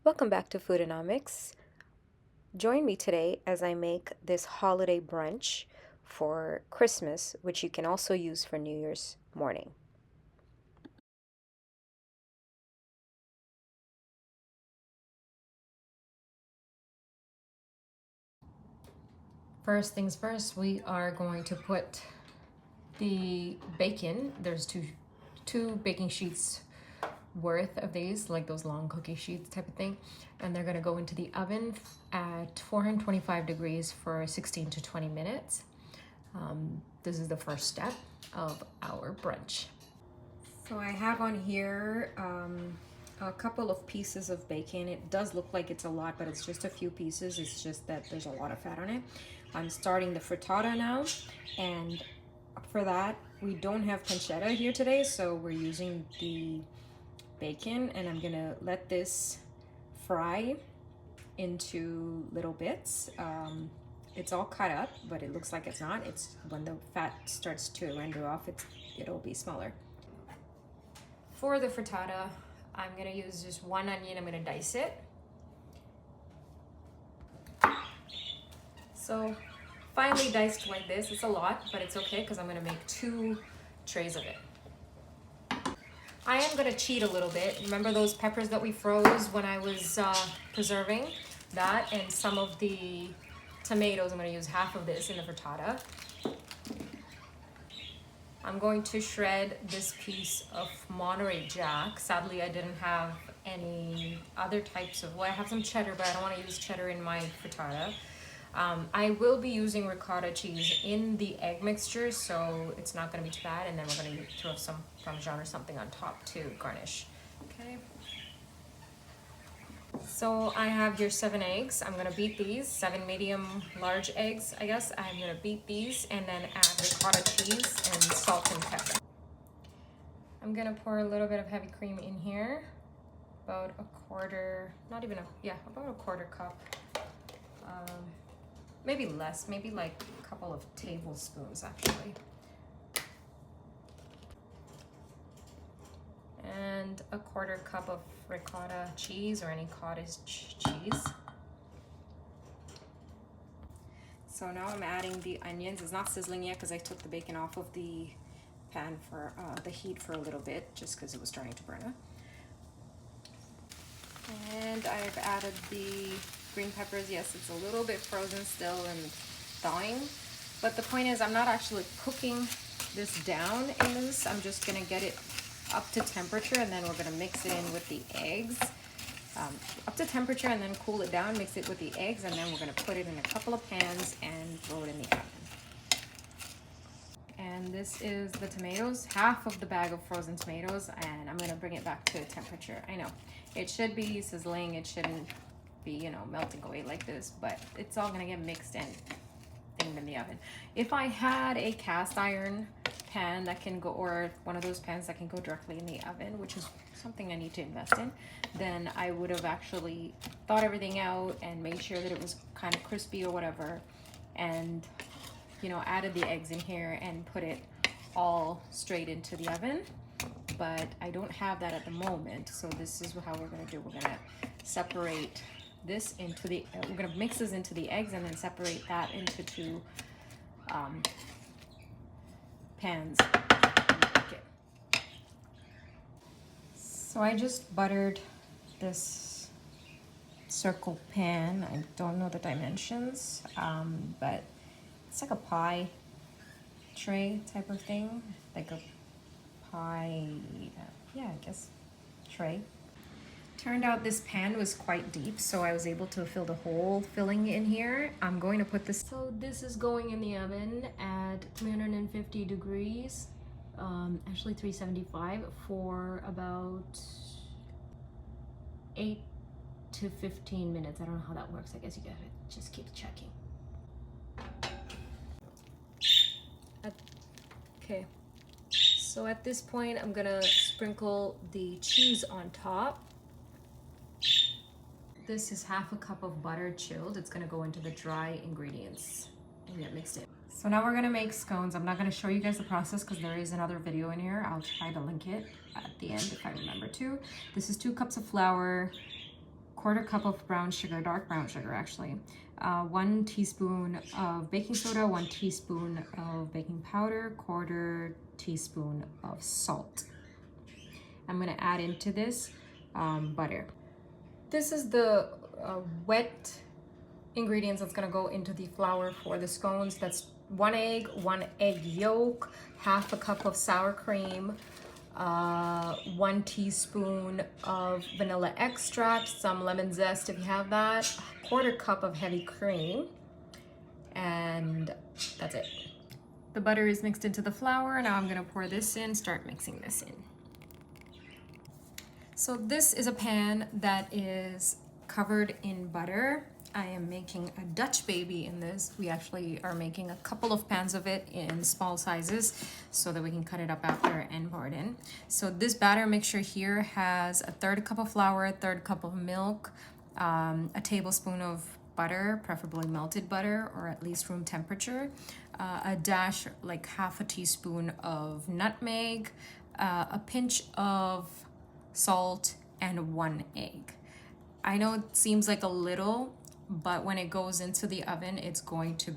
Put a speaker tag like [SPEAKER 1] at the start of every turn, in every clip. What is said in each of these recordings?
[SPEAKER 1] Welcome back to Foodonomics. Join me today as I make this holiday brunch for Christmas, which you can also use for New Year's morning. First things first, we are going to put the bacon. There's two baking sheets worth of these, like those long cookie sheets type of thing, and they're going to go into the oven at 425 degrees for 16 to 20 minutes. This is the first step of our brunch. So I have on here a couple of pieces of bacon. It does look like it's a lot, but it's just a few pieces. It's just that there's a lot of fat on it. I'm starting the frittata now, and for that we don't have pancetta here today, so we're using the bacon, and I'm gonna let this fry into little bits. It's all cut up, but it looks like it's not. It's when the fat starts to render off, it'll be smaller. For the frittata, I'm gonna use just one onion. I'm gonna dice it. So finely diced like this. It's a lot, but it's okay because I'm gonna make 2 trays of it. I am gonna cheat a little bit. Remember those peppers that we froze when I was preserving? That and some of the tomatoes. I'm gonna use half of this in the frittata. I'm going to shred this piece of Monterey Jack. Sadly, I didn't have any other types of, well, I have some cheddar, but I don't want to use cheddar in my frittata. I will be using ricotta cheese in the egg mixture, so it's not going to be too bad, and then we're going to throw some Parmesan or something on top to garnish. Okay. So I have your 7 eggs. I'm gonna beat these, 7 medium large eggs, I guess. I'm gonna beat these and then add ricotta cheese and salt and pepper. I'm gonna pour a little bit of heavy cream in here, about a quarter, not even about a quarter cup. Maybe less, maybe like a couple of tablespoons actually. And a quarter cup of ricotta cheese or any cottage cheese. So now I'm adding the onions. It's not sizzling yet because I took the bacon off of the pan for the heat for a little bit, just because it was starting to burn up. And I've added the green peppers. Yes, it's a little bit frozen still and thawing, but the point is I'm not actually cooking this down in this. I'm just gonna get it up to temperature, and then we're gonna mix it in with the eggs. Up to temperature, and then cool it down, mix it with the eggs, and then we're gonna put it in a couple of pans and throw it in the oven. And this is the tomatoes, half of the bag of frozen tomatoes, and I'm gonna bring it back to temperature. I know, it should be sizzling, it shouldn't be, you know, melting away like this, but it's all gonna get mixed and thinged in the oven. If I had a cast iron pan that can go, or one of those pans that can go directly in the oven, which is something I need to invest in, then I would have actually thought everything out and made sure that it was kind of crispy or whatever, and you know, added the eggs in here and put it all straight into the oven. But I don't have that at the moment, so this is how we're gonna do. We're gonna separate this into the, we're gonna mix this into the eggs and then separate that into 2 pans. So I just buttered this circle pan. I don't know the dimensions, but it's like a pie tray type of thing, like a pie, yeah, I guess, tray. Turned out this pan was quite deep, so I was able to fill the whole filling in here. I'm going to put this, so this is going in the oven at 350 degrees, actually 375, for about 8 to 15 minutes. I don't know how that works. I guess you gotta just keep checking. Okay, so at this point I'm gonna sprinkle the cheese on top. This is half a cup of butter chilled. It's gonna go into the dry ingredients and get mixed in. So now we're gonna make scones. I'm not gonna show you guys the process because there is another video in here. I'll try to link it at the end if I remember to. This is 2 cups of flour, quarter cup of brown sugar, dark brown sugar actually, 1 teaspoon of baking soda, 1 teaspoon of baking powder, quarter teaspoon of salt. I'm gonna add into this butter. This is the wet ingredients that's gonna go into the flour for the scones. That's 1 egg, 1 egg yolk, half a cup of sour cream, 1 teaspoon of vanilla extract, some lemon zest if you have that, a quarter cup of heavy cream, and that's it. The butter is mixed into the flour. Now I'm gonna pour this in, start mixing this in. So this is a pan that is covered in butter. I am making a Dutch baby in this. We actually are making a couple of pans of it in small sizes so that we can cut it up after and pour it in. So this batter mixture here has a 1/3 cup of flour, a 1/3 cup of milk, a tablespoon of butter, preferably melted butter or at least room temperature, a dash, like half a teaspoon of nutmeg, a pinch of salt, and 1 egg. I know it seems like a little, but when it goes into the oven, it's going to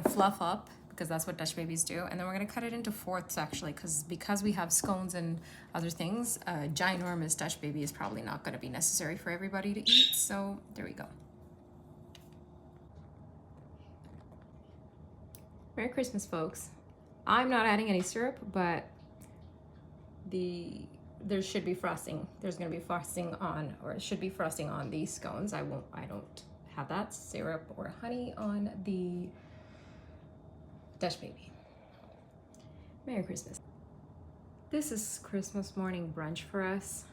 [SPEAKER 1] fluff up, because that's what Dutch babies do. And then we're gonna cut it into fourths actually, because we have scones and other things, a ginormous Dutch baby is probably not gonna be necessary for everybody to eat. So there we go. Merry Christmas, folks. I'm not adding any syrup, but there should be frosting. There's gonna be frosting on, or it should be frosting on these scones. I don't have that syrup or honey on the Dutch baby. Merry Christmas. This is Christmas morning brunch for us.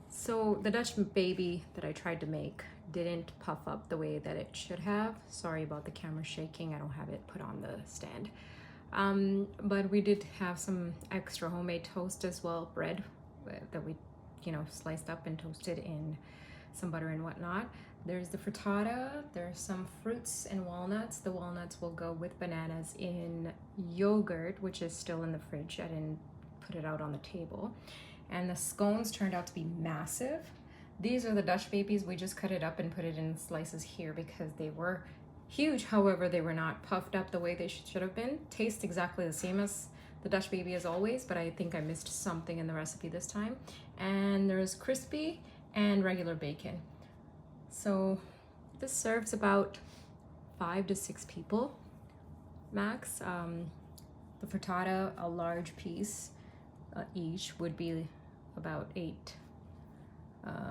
[SPEAKER 1] So the Dutch baby that I tried to make didn't puff up the way that it should have. Sorry about the camera shaking. I don't have it put on the stand. But we did have some extra homemade toast as well, bread that we, sliced up and toasted in some butter and whatnot. There's the frittata, there's some fruits and walnuts. The walnuts will go with bananas in yogurt, which is still in the fridge. I didn't put it out on the table. And the scones turned out to be massive. These are the Dutch babies. We just cut it up and put it in slices here because they were huge. However, they were not puffed up the way they should have been. Taste exactly the same as the Dutch baby as always, but I think I missed something in the recipe this time. And there's crispy and regular bacon. So this serves about 5 to 6 people max. The frittata, a large piece each, would be about 8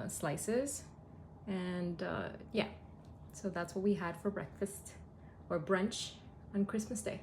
[SPEAKER 1] slices. And yeah. So that's what we had for breakfast or brunch on Christmas Day.